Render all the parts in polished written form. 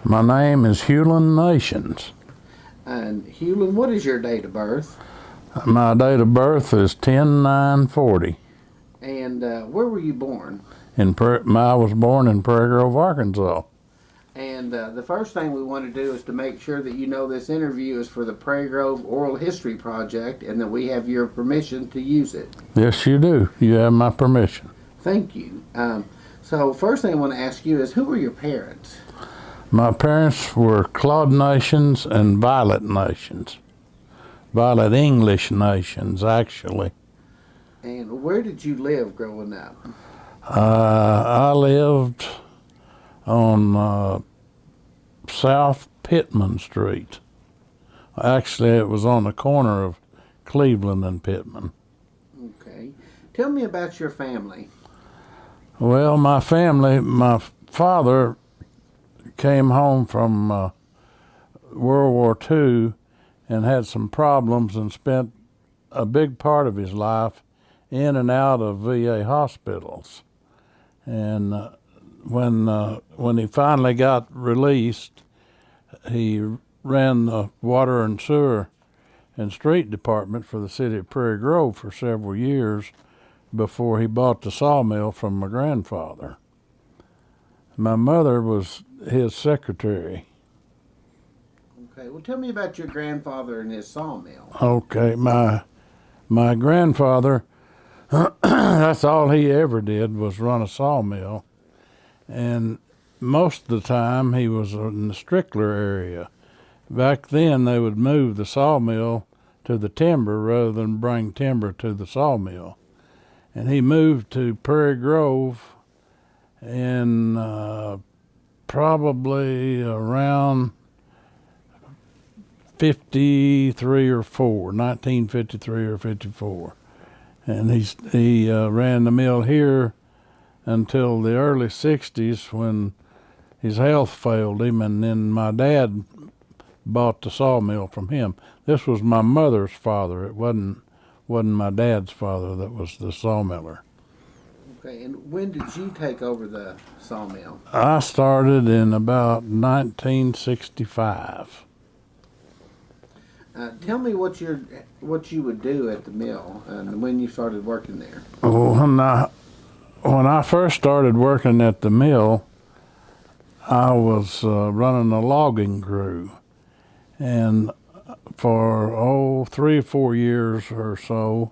My name is Huland Nations. And Huland, what is your date of birth? My date of birth is 10/9/40. And where were you born? I was born in Prairie Grove, Arkansas. And the first thing we want to do is to make sure that you know this interview is for the Prairie Grove Oral History Project and that we have your permission to use it. Yes, you do. You have my permission. Thank you. So first thing I want to ask you is, who were your parents? My parents were Claude Nations and Violet Nations. Violet English Nations, actually. And where did you live growing up? I lived on South Pittman Street. Actually, it was on the corner of Cleveland and Pittman. Okay. Tell me about your family. Well, my family, my father came home from World War II and had some problems and spent a big part of his life in and out of VA hospitals. And when he finally got released, he ran the water and sewer and street department for the city of Prairie Grove for several years before he bought the sawmill from my grandfather. My mother was his secretary. Okay, well, tell me about your grandfather and his sawmill. Okay, my grandfather, that's all he ever did was run a sawmill. And most of the time he was in the Strickler area. Back then they would move the sawmill to the timber rather than bring timber to the sawmill. And he moved to Prairie Grove in probably around 1953 or 54. And he ran the mill here until the early 60s when his health failed him, and then my dad bought the sawmill from him. This was my mother's father. It wasn't my dad's father that was the sawmiller. Okay, and when did you take over the sawmill? I started in about 1965. Tell me what you would do at the mill and when you started working there. When I first started working at the mill, I was running a logging crew, and for 3 or 4 years or so,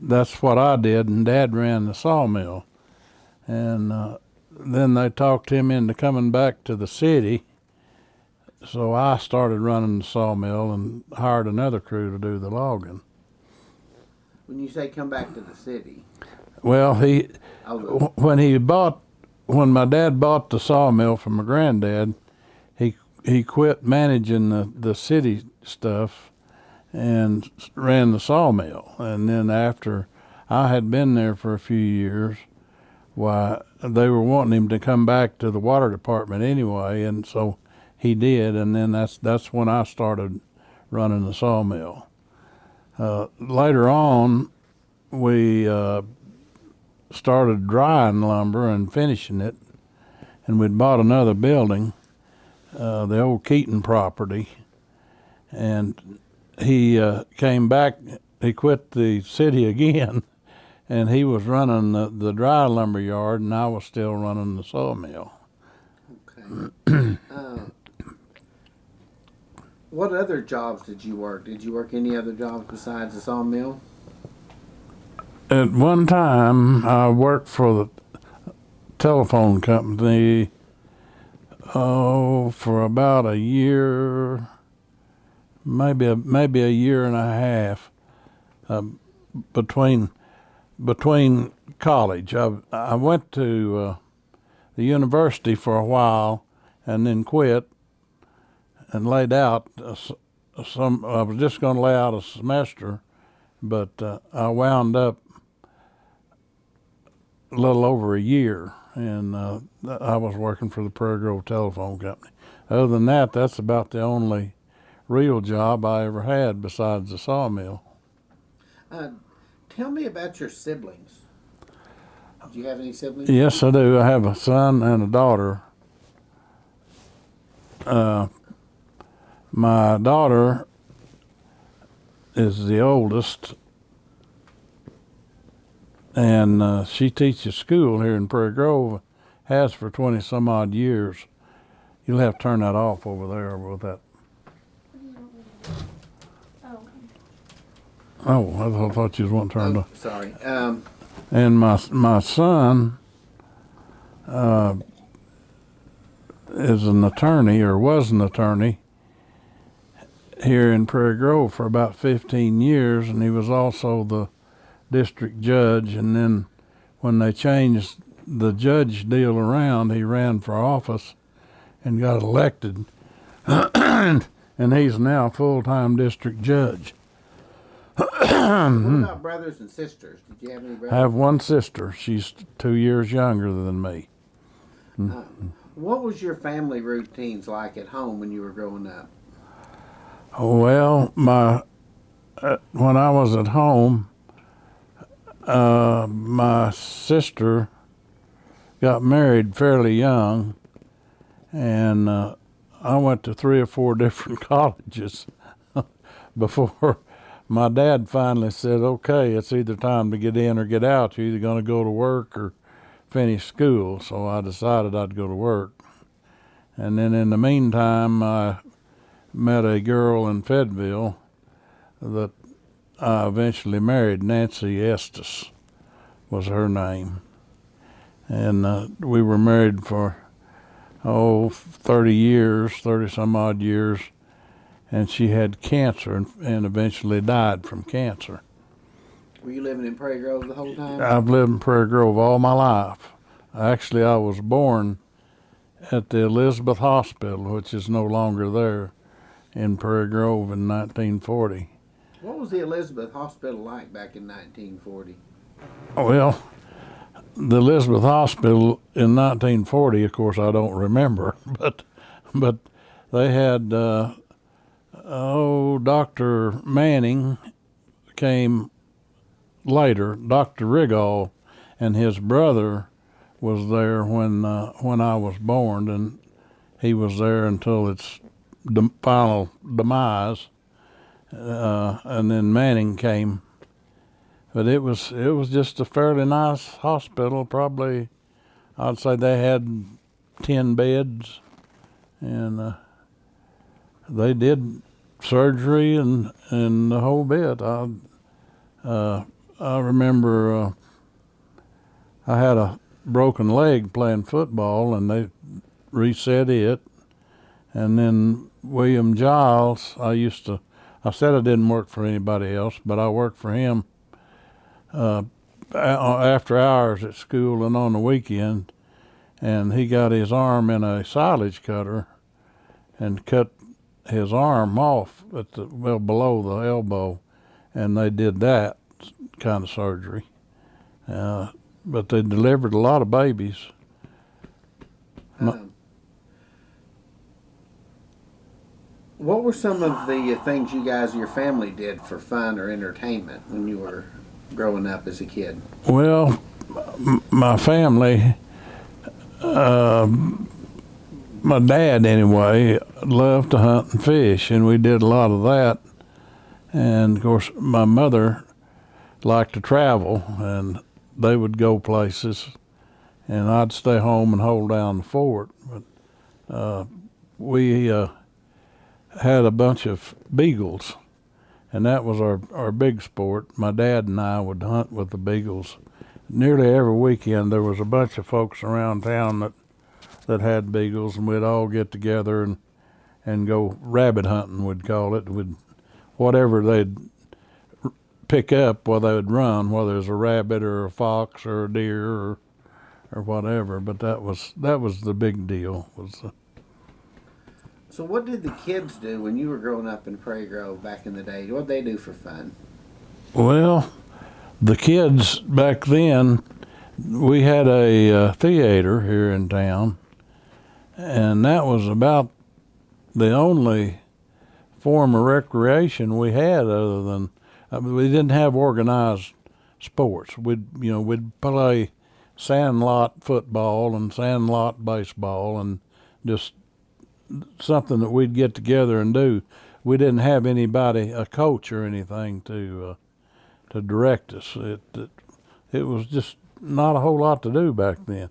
that's what I did, and Dad ran the sawmill. And then they talked him into coming back to the city, so I started running the sawmill and hired another crew to do the logging. When you say come back to the city? Well, when my dad bought the sawmill from my granddad, he quit managing the city stuff and ran the sawmill. And then after I had been there for a few years, why they were wanting him to come back to the water department anyway, and so he did. And then that's when I started running the sawmill. Later on, we started drying lumber and finishing it, and we'd bought another building, the old Keaton property, and he came back. He quit the city again, and he was running the dry lumber yard, and I was still running the sawmill. Okay. What other jobs did you work? Did you work any other jobs besides the sawmill? At one time, I worked for the telephone company for about a year, maybe a year and a half, between college. I went to the university for a while and then quit and laid out I was just going to lay out a semester, but I wound up a little over a year, and I was working for the Prairie Grove Telephone Company. Other than that, that's about the only real job I ever had besides the sawmill. Tell me about your siblings. Do you have any siblings? Yes, I do. I have a son and a daughter. my daughter is the oldest, and she teaches school here in Prairie Grove, has for 20 some odd years. You'll have to turn that off over there with that. Oh, I thought you was wanting to turn it. Sorry. And my son is an attorney, or was an attorney, here in Prairie Grove for about 15 years, and he was also the district judge. And then when they changed the judge deal around, he ran for office and got elected, and he's now full-time district judge. What about brothers and sisters? Did you have any brothers? I have one sister. She's 2 years younger than me. What was your family routines like at home when you were growing up? Well, when I was at home, my sister got married fairly young, and I went to 3 or 4 different colleges before my dad finally said, okay, it's either time to get in or get out. You're either going to go to work or finish school. So I decided I'd go to work. And then in the meantime, I met a girl in Fayetteville that I eventually married. Nancy Estes was her name. And we were married for, 30 years, 30 some odd years. And she had cancer and eventually died from cancer. Were you living in Prairie Grove the whole time? I've lived in Prairie Grove all my life. Actually, I was born at the Elizabeth Hospital, which is no longer there, in Prairie Grove in 1940. What was the Elizabeth Hospital like back in 1940? Well, the Elizabeth Hospital in 1940, of course, I don't remember, but they had, Dr. Manning came later. Dr. Rigall and his brother was there when I was born, and he was there until its final demise. And then Manning came, but it was just a fairly nice hospital. Probably, I'd say they had 10 beds, and they did surgery and the whole bit. I remember I had a broken leg playing football, and they reset it. And then William Giles, I said I didn't work for anybody else, but I worked for him after hours at school and on the weekend. And he got his arm in a silage cutter and cut his arm off below the elbow, and they did that kind of surgery. But they delivered a lot of babies. What were some of the things you guys, your family, did for fun or entertainment when you were growing up as a kid? Well, my family, my dad anyway, loved to hunt and fish, and we did a lot of that. And of course, my mother liked to travel, and they would go places, and I'd stay home and hold down the fort. But we had a bunch of beagles, and that was our big sport. My dad and I would hunt with the beagles. Nearly every weekend there was a bunch of folks around town that had beagles, and we'd all get together and go rabbit hunting, we'd call it. Whatever they'd pick up while they would run, whether it was a rabbit or a fox or a deer or whatever. But that was the big deal. So what did the kids do when you were growing up in Prairie Grove back in the day? What did they do for fun? Well, the kids back then, we had a theater here in town, and that was about the only form of recreation we had, other than we didn't have organized sports. We'd play sandlot football and sandlot baseball, and just something that we'd get together and do. We didn't have anybody, a coach or anything, to direct us. It was just not a whole lot to do back then.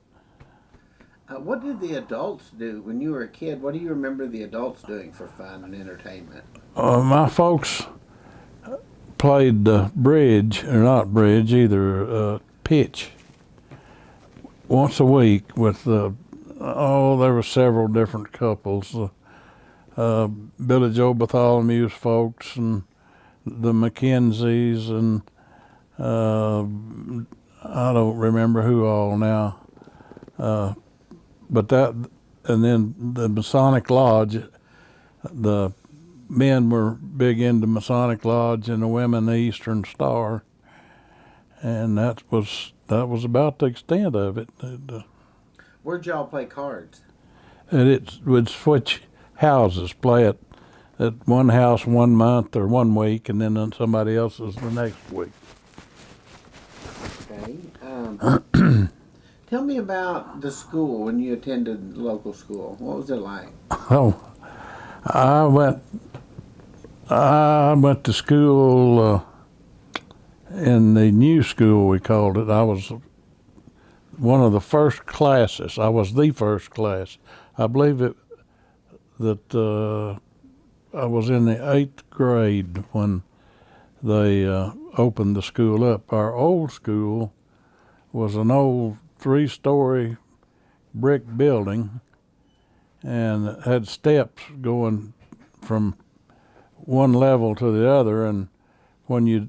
What did the adults do when you were a kid? What do you remember the adults doing for fun and entertainment? My folks played bridge, or not bridge either, pitch, once a week with, there were several different couples. Billy Joe Bartholomew's folks and the McKenzies and I don't remember who all now. But that, and then the Masonic Lodge, the men were big into Masonic Lodge and the women the Eastern Star, and that was about the extent of it. Where'd y'all play cards? And it would switch houses, play it at one house 1 month or 1 week, and then on somebody else's the next week. Okay. Tell me about the school when you attended local school. What was it like? Oh, I went to school in the new school, we called it. I was one of the first classes. I was the first class. I believe that I was in the 8th grade when they opened the school up. Our old school was an old 3-story brick building and had steps going from one level to the other, and when you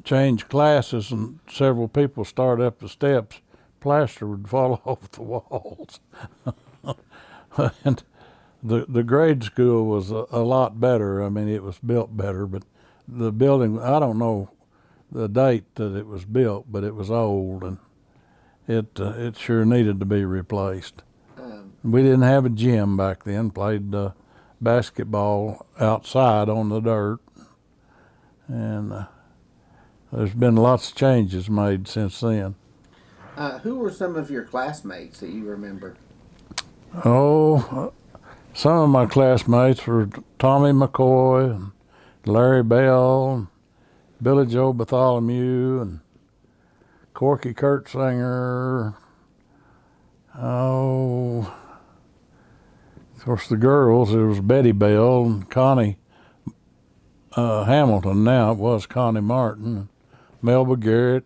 change classes and several people start up the steps, plaster would fall off the walls. And the grade school was a lot better. I mean, it was built better, but the building, I don't know the date that it was built, but it was old, and it sure needed to be replaced. We didn't have a gym back then. Played basketball outside on the dirt, and there's been lots of changes made since then. Who were some of your classmates that you remember? Oh, some of my classmates were Tommy McCoy and Larry Bell and Billy Joe Bartholomew and Corky Kurtzinger. Oh, of course, the girls, there was Betty Bell and Connie Hamilton. Now it was Connie Martin, Melba Garrett,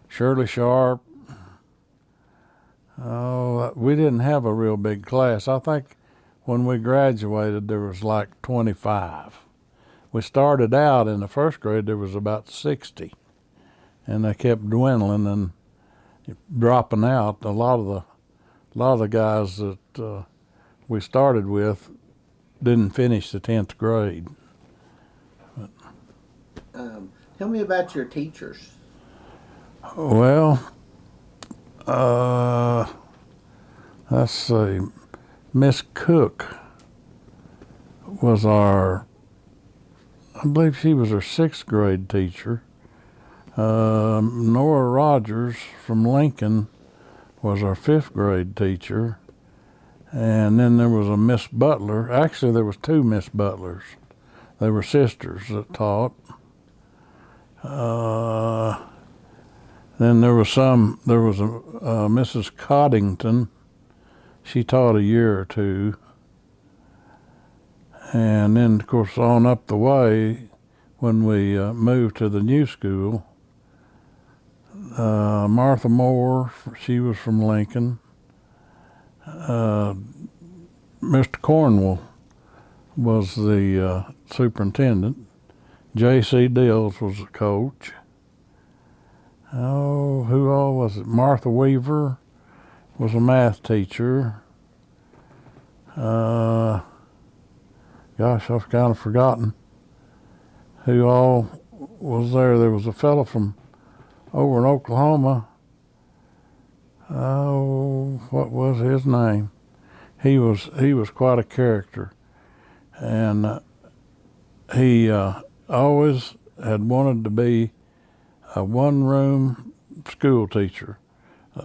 Shirley Sharp. Oh, we didn't have a real big class. I think when we graduated, there was like 25. We started out in the 1st grade, there was about 60, and they kept dwindling and dropping out. A lot of the guys that we started with didn't finish the 10th grade. Tell me about your teachers. Well, let's see. Miss Cook was I believe she was our 6th grade teacher. Nora Rogers from Lincoln was our 5th grade teacher. And then there was a Miss Butler. Actually, there was 2 Miss Butlers. They were sisters that taught. Then there was a Mrs. Coddington. She taught a year or 2. And then, of course, on up the way, when we moved to the new school, Martha Moore, she was from Lincoln. Mr. Cornwell was the superintendent. J.C. Dills was the coach. Oh, who all was it? Martha Weaver was a math teacher. Gosh, I've kind of forgotten who all was there. There was a fellow from over in Oklahoma. Oh, what was his name? He was quite a character, and he always had wanted to be a one-room school teacher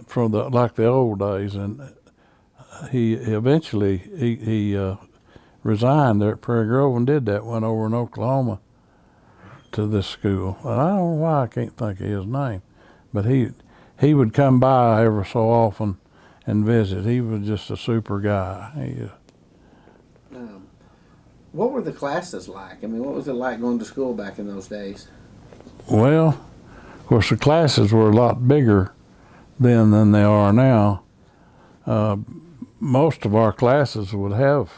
from like the old days, and he eventually he resigned there at Prairie Grove and did that. Went over in Oklahoma to this school. And I don't know why I can't think of his name, but he would come by every so often and visit. He was just a super guy. What were the classes like? I mean, what was it like going to school back in those days? Well, of course, the classes were a lot bigger then than they are now. Most of our classes would have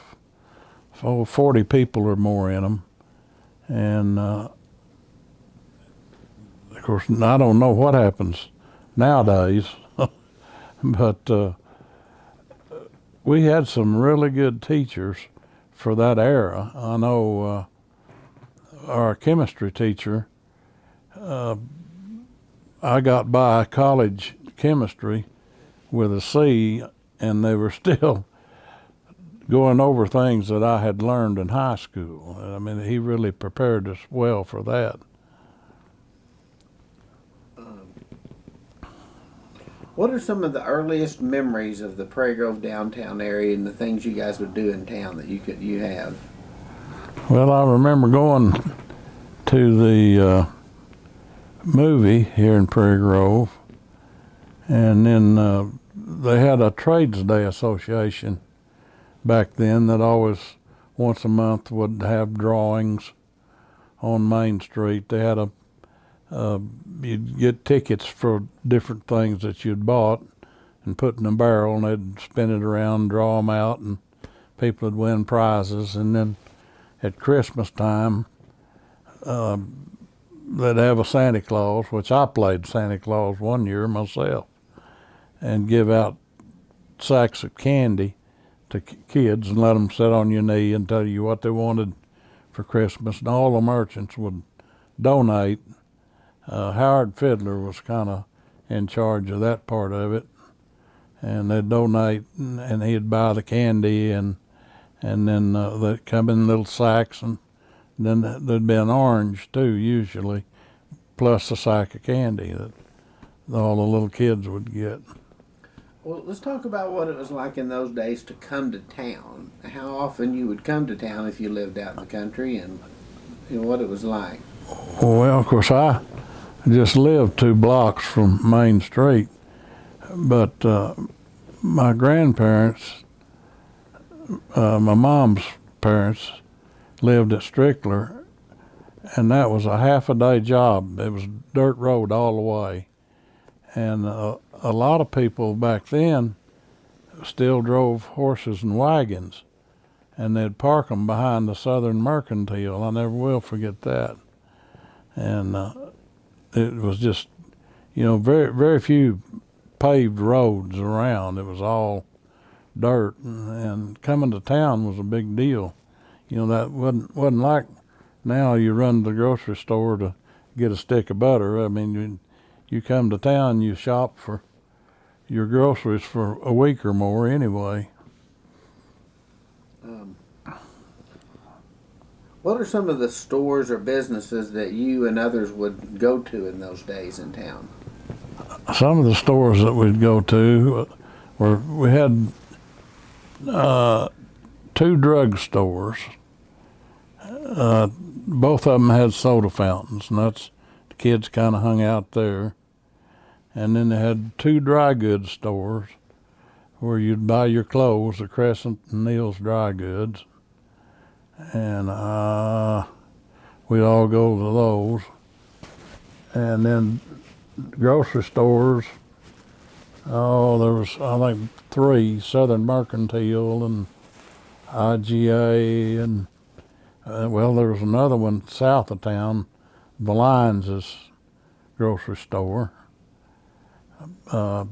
40 people or more in them. And, of course, I don't know what happens nowadays, but we had some really good teachers for that era. I know our chemistry teacher, I got by college chemistry with a C, and they were still going over things that I had learned in high school. I mean, he really prepared us well for that. What are some of the earliest memories of the Prairie Grove downtown area and the things you guys would do in town that you have? Well, I remember going to the movie here in Prairie Grove, and then they had a Trades Day Association back then that always once a month would have drawings on Main Street. They had you'd get tickets for different things that you'd bought and put in a barrel, and they'd spin it around, draw them out, and people would win prizes. And then at Christmas time, they'd have a Santa Claus, which I played Santa Claus one year myself, and give out sacks of candy to kids and let them sit on your knee and tell you what they wanted for Christmas. And all the merchants would donate. Howard Fiddler was kind of in charge of that part of it, and they'd donate, and he'd buy the candy, and then they'd come in little sacks, and then there'd be an orange too, usually, plus a sack of candy that all the little kids would get. Well, let's talk about what it was like in those days to come to town. How often you would come to town if you lived out in the country, and what it was like. Well, of course, I just lived 2 blocks from Main Street, but my grandparents, my mom's parents, lived at Strickler, and that was a half-a-day job. It was dirt road all the way, and a lot of people back then still drove horses and wagons, and they'd park them behind the Southern Mercantile. I never will forget that. And it was just, very, very few paved roads around. It was all dirt, and coming to town was a big deal. That wasn't like now you run to the grocery store to get a stick of butter. I mean, you come to town, you shop for your groceries for a week or more anyway. What are some of the stores or businesses that you and others would go to in those days in town? Some of the stores that we'd go to we had 2 drug stores. Both of them had soda fountains, and the kids kind of hung out there. And then they had 2 dry goods stores where you'd buy your clothes, the Crescent and Neal's Dry Goods. And we'd all go to those. And then grocery stores, there was, I think, 3, Southern Mercantile and IGA, and there was another one south of town, Valines' grocery store. Had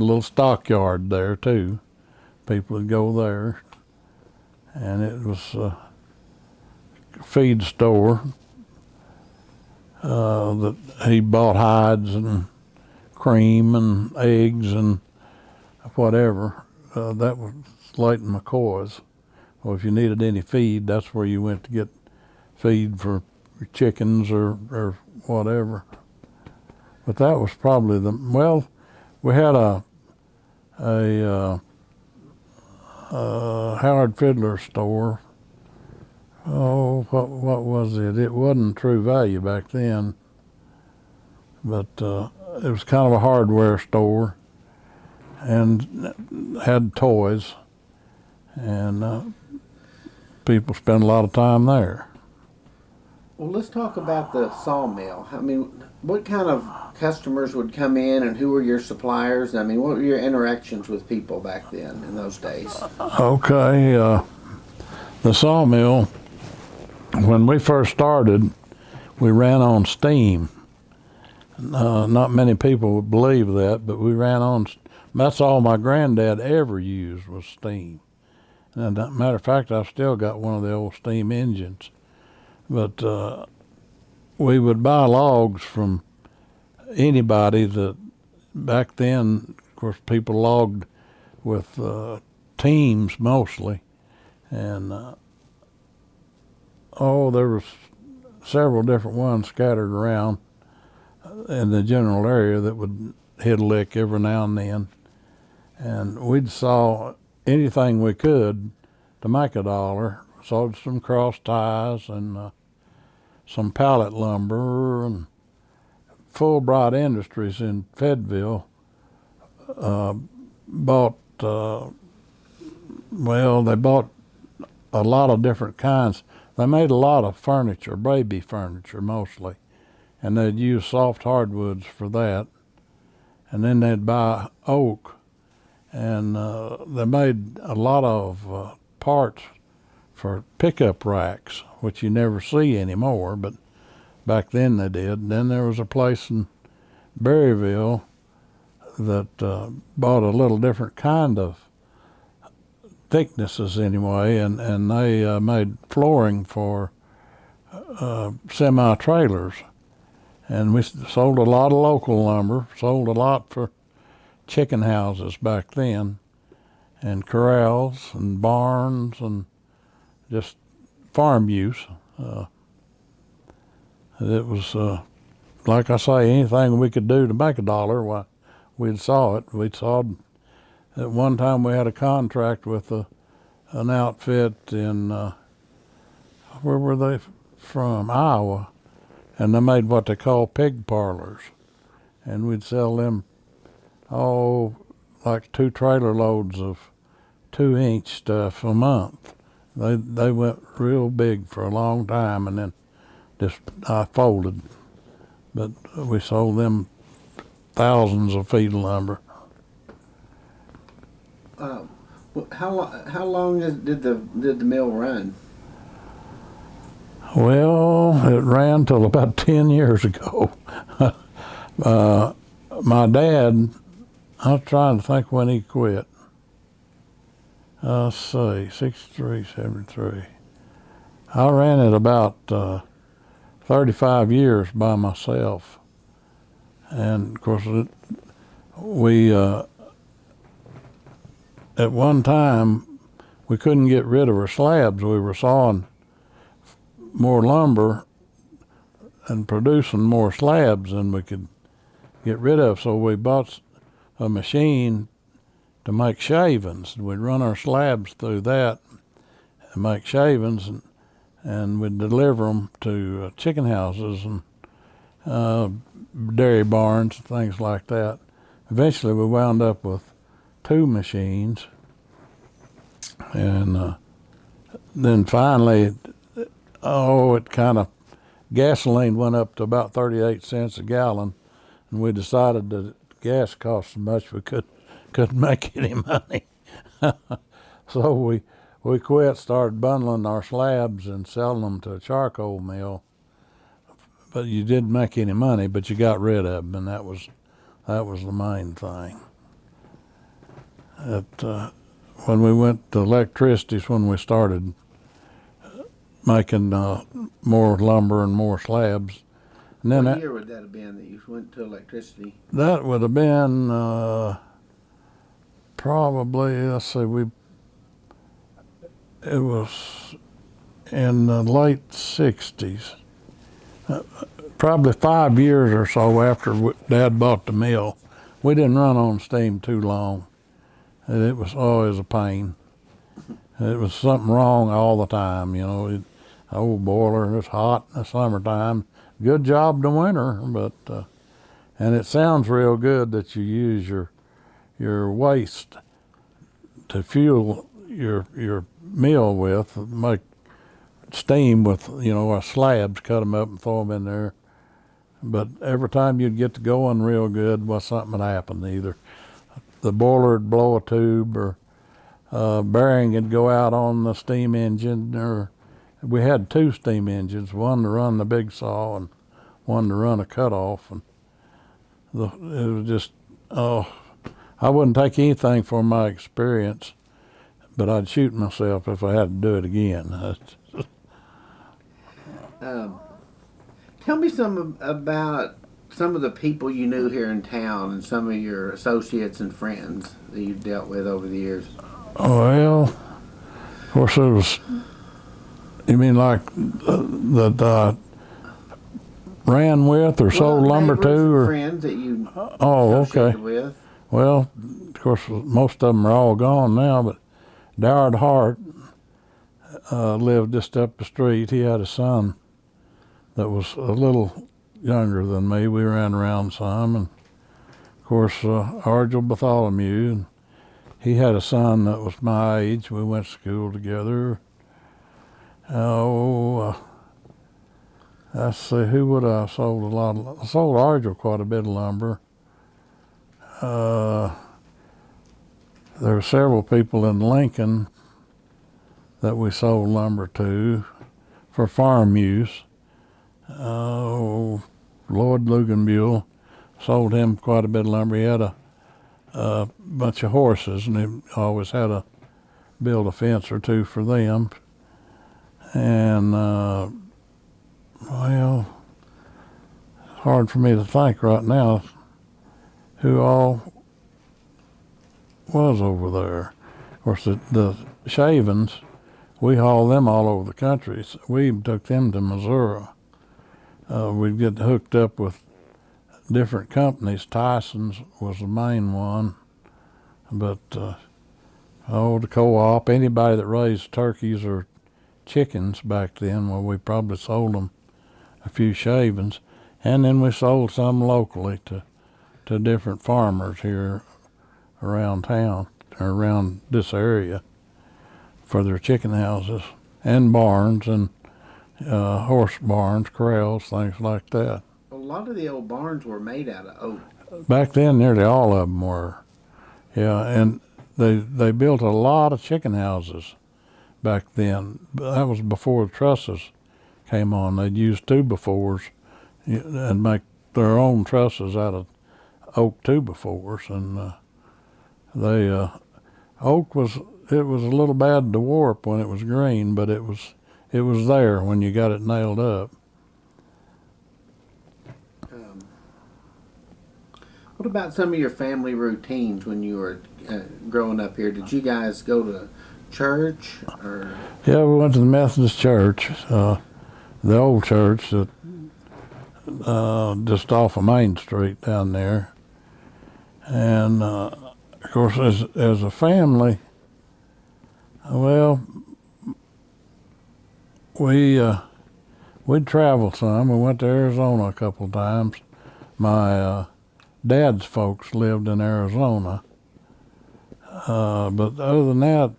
a little stockyard there too. People would go there, and it was a feed store that he bought hides and cream and eggs and whatever. That was Leighton McCoy's. Well, if you needed any feed, that's where you went to get feed for chickens or whatever. But that was probably we had Howard Fiddler's store. Oh, what was it? It wasn't True Value back then, but it was kind of a hardware store and had toys, and people spent a lot of time there. Well, let's talk about the sawmill. I mean, what kind of customers would come in, and who were your suppliers? I mean, what were your interactions with people back then in those days? Okay, the sawmill, when we first started, we ran on steam. Not many people would believe that, but we ran on. That's all my granddad ever used was steam. And matter of fact, I've still got one of the old steam engines. But we would buy logs from anybody that back then, of course, people logged with teams mostly. And, there was several different ones scattered around in the general area that would hit a lick every now and then. And we'd saw anything we could to make $1. Sawed some cross ties and some pallet lumber, and Fulbright Industries in Fayetteville bought, they bought a lot of different kinds. They made a lot of furniture, baby furniture mostly, and they'd use soft hardwoods for that. And then they'd buy oak, and they made a lot of parts for pickup racks, which you never see anymore, but back then they did. Then there was a place in Berryville that bought a little different kind of thicknesses anyway, and they made flooring for semi-trailers. And we sold a lot of local lumber, sold a lot for chicken houses back then, and corrals and barns and just farm use. It was, like I say, anything we could do to make $1, why, we'd saw it. We saw at one time we had a contract with an outfit in, where were they from? Iowa. And they made what they call pig parlors. And we'd sell them, like 2 trailer loads of 2-inch stuff a month. They went real big for a long time, and then I folded. But we sold them thousands of feet of lumber. How long did the mill run? Well, it ran till about 10 years ago. My dad, I was trying to think when he quit. Let's see, 63, 73. I ran it about 35 years by myself. And of course, we, at one time, we couldn't get rid of our slabs. We were sawing more lumber and producing more slabs than we could get rid of. So we bought a machine to make shavings. We'd run our slabs through that and make shavings, and we'd deliver them to chicken houses and dairy barns and things like that. Eventually we wound up with 2 machines, and then finally, it kind of, gasoline went up to about 38 cents a gallon, and we decided that gas cost so much we couldn't make any money. So we quit, started bundling our slabs and selling them to a charcoal mill. But you didn't make any money, but you got rid of them, and that was the main thing. When we went to electricity's when we started making more lumber and more slabs. And then What year would that have been that you went to electricity? That would have been probably, let's see, it was in the late 60s. Probably 5 years or so after Dad bought the mill. We didn't run on steam too long. It was always a pain. It was something wrong all the time, you know. Old boiler, it's hot in the summertime. Good job in the winter, but and it sounds real good that you use your waste to fuel your meal with, make steam with, you know, our slabs, cut them up and throw them in there. But every time you'd get to going real good, well, something would happen. Either the boiler would blow a tube, or bearing would go out on the steam engine, or we had 2 steam engines, one to run the big saw and one to run a cutoff. And it was just, I wouldn't take anything for my experience, but I'd shoot myself if I had to do it again. Tell me about some of the people you knew here in town and some of your associates and friends that you dealt with over the years. Well, of course, it was, you mean like that I ran with or sold lumber to? Or friends that you okay. associated with? Well, of course, most of them are all gone now, but Doward Hart lived just up the street. He had a son that was a little younger than me. We ran around some, and of course, Argel Bartholomew, and he had a son that was my age. We went to school together. Let's see, who would I sold a lot of? I sold Argel quite a bit of lumber. There were several people in Lincoln that we sold lumber to for farm use. Lloyd Luganbuell, sold him quite a bit of lumber. He had a bunch of horses, and he always had to build a fence or two for them. And well, it's hard for me to think right now who all was over there. Of course, the shavings, we hauled them all over the country. So we took them to Missouri. We'd get hooked up with different companies. Tyson's was the main one, but the co-op, anybody that raised turkeys or chickens back then, well, we probably sold them a few shavings, and then we sold some locally to different farmers here around town, or around this area, for their chicken houses and barns and horse barns, corrals, things like that. A lot of the old barns were made out of oak. Back then, nearly all of them were. Yeah, and they built a lot of chicken houses back then. That was before the trusses came on. They'd use 2x4s and make their own trusses out of oak 2x4s, and oak was a little bad to warp when it was green, but it was there when you got it nailed up. What about some of your family routines when you were growing up here? Did you guys go to church? Or? Yeah, we went to the Methodist church, the old church that just off of Main Street down there. And of course, as a family, well, we'd travel some. We went to Arizona a couple of times. My dad's folks lived in Arizona. But other than that,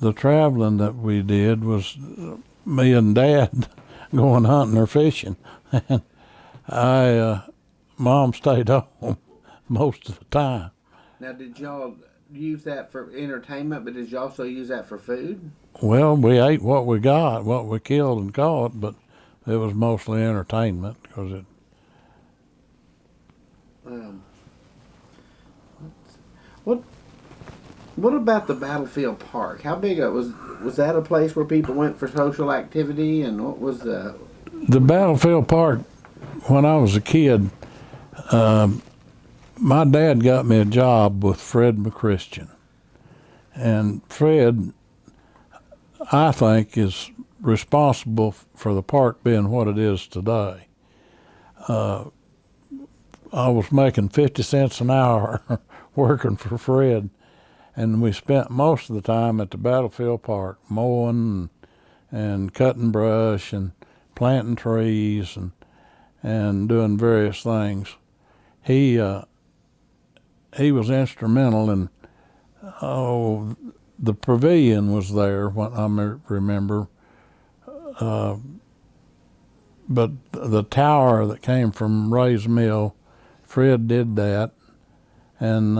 the traveling that we did was me and Dad going hunting or fishing. And Mom stayed home most of the time. Now, did y'all use that for entertainment, but did you also use that for food? Well, we ate what we got, what we killed and caught, but it was mostly entertainment because it. What about the Battlefield Park? How big was that a place where people went for social activity, and what was the Battlefield Park? When I was a kid, my dad got me a job with Fred McChristian, and Fred, I think, is responsible for the park being what it is today. I was making 50 cents an hour working for Fred, and we spent most of the time at the battlefield park mowing and cutting brush and planting trees and doing various things. He was instrumental in, the pavilion was there, what I remember, but the tower that came from Ray's Mill, Fred did that, and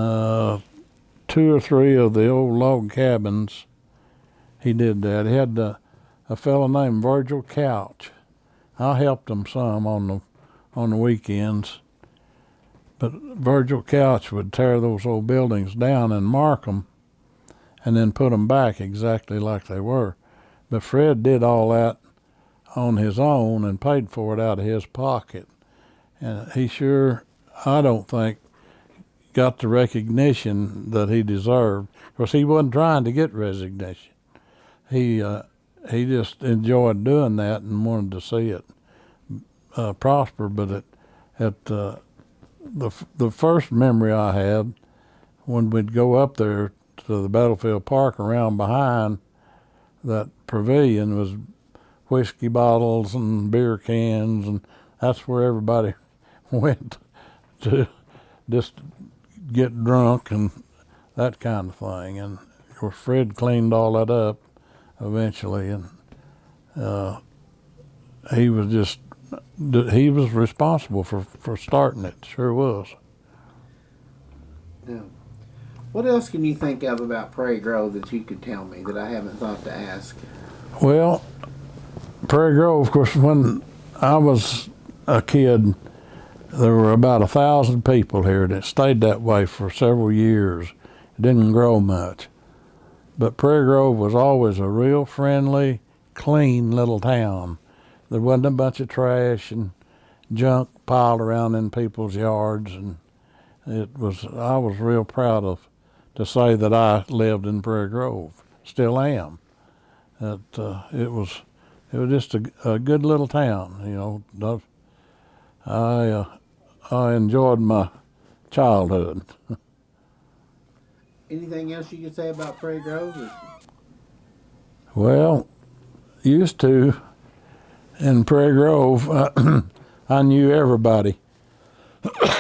2 or 3 of the old log cabins, he did that. He had a fellow named Virgil Couch. I helped him some on the weekends, but Virgil Couch would tear those old buildings down and mark them, and then put them back exactly like they were. But Fred did all that on his own and paid for it out of his pocket. And he sure, I don't think, got the recognition that he deserved. Of course, he wasn't trying to get recognition. He just enjoyed doing that and wanted to see it prosper. But the first memory I had, when we'd go up there to the battlefield park around behind that pavilion, was whiskey bottles and beer cans, and that's where everybody went to just get drunk and that kind of thing. And of course, Fred cleaned all that up eventually, and he was responsible for starting it. Sure was. Yeah. What else can you think of about Prairie Grove that you could tell me that I haven't thought to ask? Well, Prairie Grove, of course, when I was a kid, there were about 1,000 people here, and it stayed that way for several years. It didn't grow much. But Prairie Grove was always a real friendly, clean little town. There wasn't a bunch of trash and junk piled around in people's yards, and I was real proud to say that I lived in Prairie Grove. Still am. It was just a good little town, you know. I enjoyed my childhood. Anything else you could say about Prairie Grove? Well, used to in Prairie Grove, I knew everybody.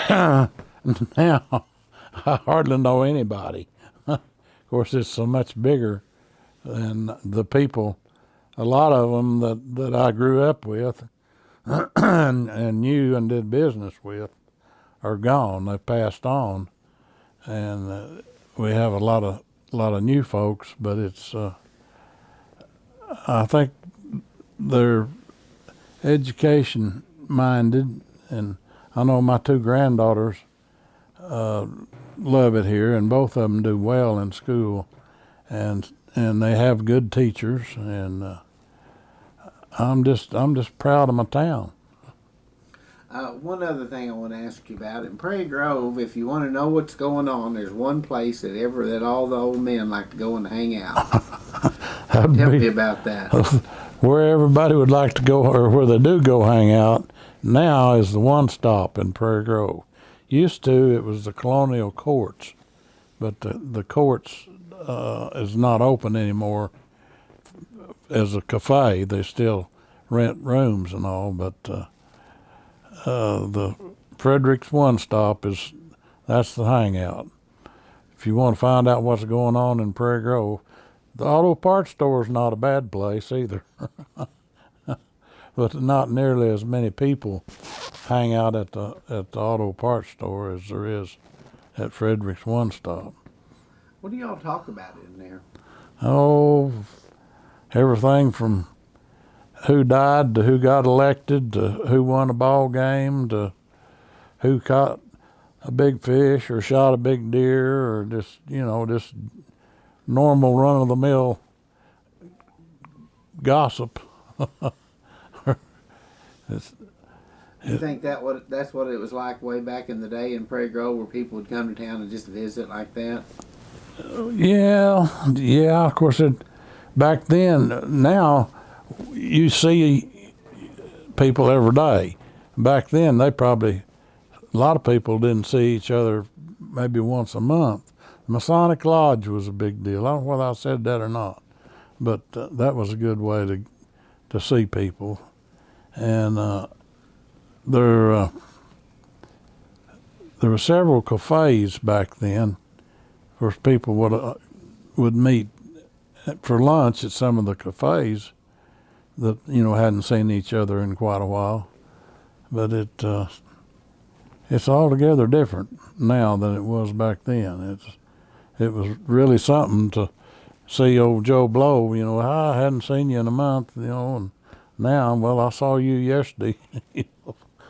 Now I hardly know anybody. Of course, it's so much bigger than the people. A lot of them that I grew up with and knew and did business with are gone. They've passed on, and we have a lot of new folks. But it's I think they're education minded, and I know my 2 granddaughters love it here, and both of them do well in school, and they have good teachers, and I'm just proud of my town. One other thing I want to ask you about in Prairie Grove, if you want to know what's going on, there's one place that all the old men like to go and hang out. Tell me about that. Where everybody would like to go, or where they do go hang out now, is the One Stop in Prairie Grove. Used to, it was the Colonial Courts, but the courts is not open anymore as a cafe. They still rent rooms and all, but the Frederick's One Stop that's the hangout. If you want to find out what's going on in Prairie Grove, the auto parts store is not a bad place either. But not nearly as many people hang out at the auto parts store as there is at Frederick's One Stop. What do y'all talk about in there? Oh, everything from who died to who got elected to who won a ball game to who caught a big fish or shot a big deer, or just normal run-of-the-mill gossip. You think that's what it was like way back in the day in Prairie Grove, where people would come to town and just visit like that? Yeah. Of course, back then. Now you see people every day. Back then, a lot of people didn't see each other maybe once a month. Masonic Lodge was a big deal. I don't know whether I said that or not, but that was a good way to see people. And there were several cafes back then where people would meet for lunch at some of the cafes that hadn't seen each other in quite a while. But it's altogether different now than it was back then. It was really something to see old Joe Blow. I hadn't seen you in a month. And now, well, I saw you yesterday.